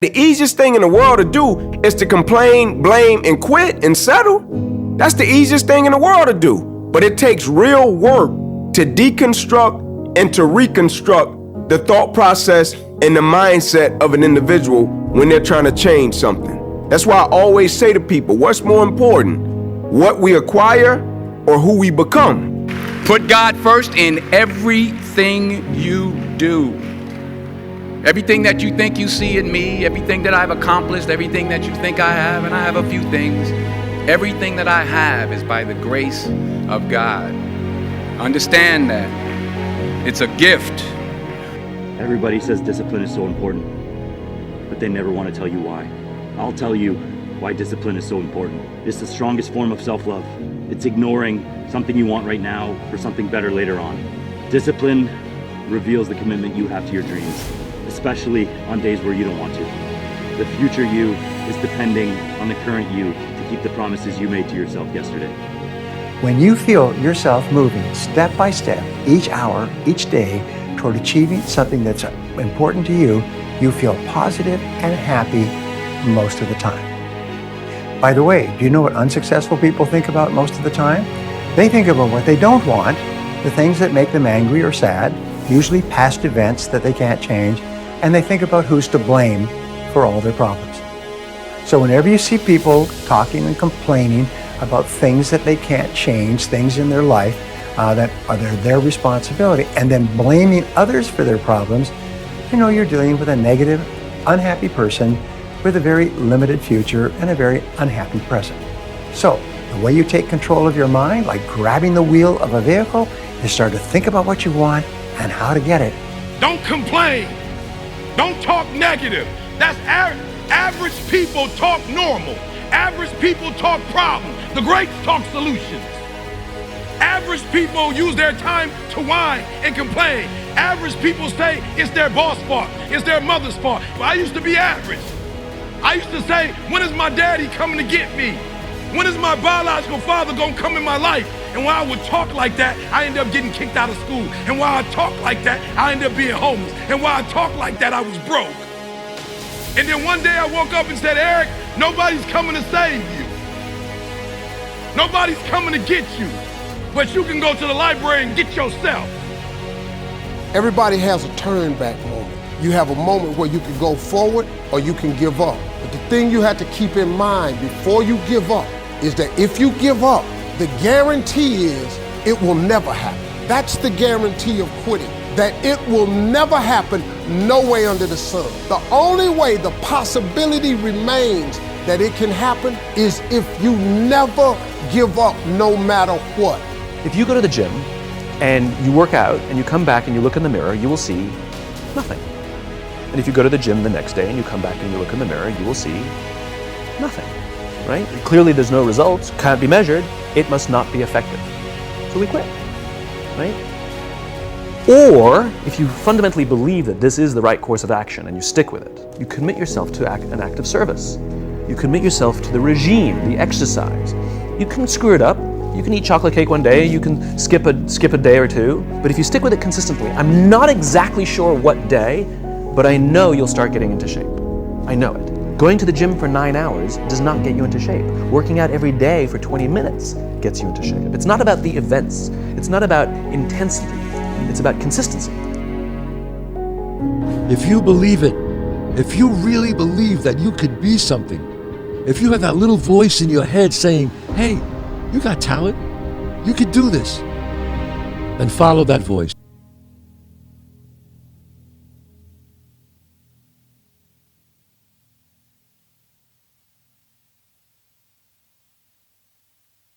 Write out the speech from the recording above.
The easiest thing in the world to do is to complain, blame, and quit and settle. That's the easiest thing in the world to do. But it takes real work to deconstruct and to reconstruct the thought process and the mindset of an individual when they're trying to change something. That's why I always say to people, what's more important, what we acquire or who we become? Put God first in everything you do. Everything that you think you see in me, everything that I've accomplished, everything that you think I have, and I have a few things, everything that I have is by the grace of God. Understand that. It's a gift. Everybody says discipline is so important, but they never want to tell you why. I'll tell you why discipline is so important. It's the strongest form of self-love. It's ignoring something you want right now for something better later on. Discipline reveals the commitment you have to your dreams, especially on days where you don't want to. The future you is depending on the current you to keep the promises you made to yourself yesterday. When you feel yourself moving step by step, each hour, each day, toward achieving something that's important to you, you feel positive and happy most of the time. By the way, do you know what unsuccessful people think about most of the time? They think about what they don't want, the things that make them angry or sad, usually past events that they can't change, and they think about who's to blame for all their problems. So whenever you see people talking and complaining about things that they can't change, things in their life that are their responsibility, and then blaming others for their problems, you know you're dealing with a negative, unhappy person with a very limited future and a very unhappy present. So the way you take control of your mind, like grabbing the wheel of a vehicle, is start to think about what you want and how to get it. Don't complain. Don't talk negative. That's average people talk normal. Average people talk problems. The greats talk solutions. Average people use their time to whine and complain. Average people say it's their boss' fault, it's their mother's fault. I used to be average. I used to say, when is my daddy coming to get me? When is my biological father gonna come in my life? And when I would talk like that, I ended up getting kicked out of school. And while I talk like that, I ended up being homeless. And while I talk like that, I was broke. And then one day I woke up and said, Eric, nobody's coming to save you. Nobody's coming to get you. But you can go to the library and get yourself. Everybody has a turn back moment. You have a moment where you can go forward or you can give up. But the thing you have to keep in mind before you give up is that if you give up, the guarantee is it will never happen. That's the guarantee of quitting, that it will never happen no way under the sun. The only way the possibility remains that it can happen is if you never give up no matter what. If you go to the gym and you work out and you come back and you look in the mirror, you will see nothing. And if you go to the gym the next day and you come back and you look in the mirror, you will see nothing, right? Clearly there's no results, can't be measured, it must not be effective. So we quit, right? Or if you fundamentally believe that this is the right course of action and you stick with it, you commit yourself to an act of service. You commit yourself to the regime, the exercise. You can screw it up. You can eat chocolate cake one day, you can skip a day or two, but if you stick with it consistently, I'm not exactly sure what day, but I know you'll start getting into shape. I know it. Going to the gym for 9 hours does not get you into shape. Working out every day for 20 minutes gets you into shape. It's not about the events. It's not about intensity. It's about consistency. If you believe it, if you really believe that you could be something, if you have that little voice in your head saying, hey, you got talent, you could do this, then follow that voice.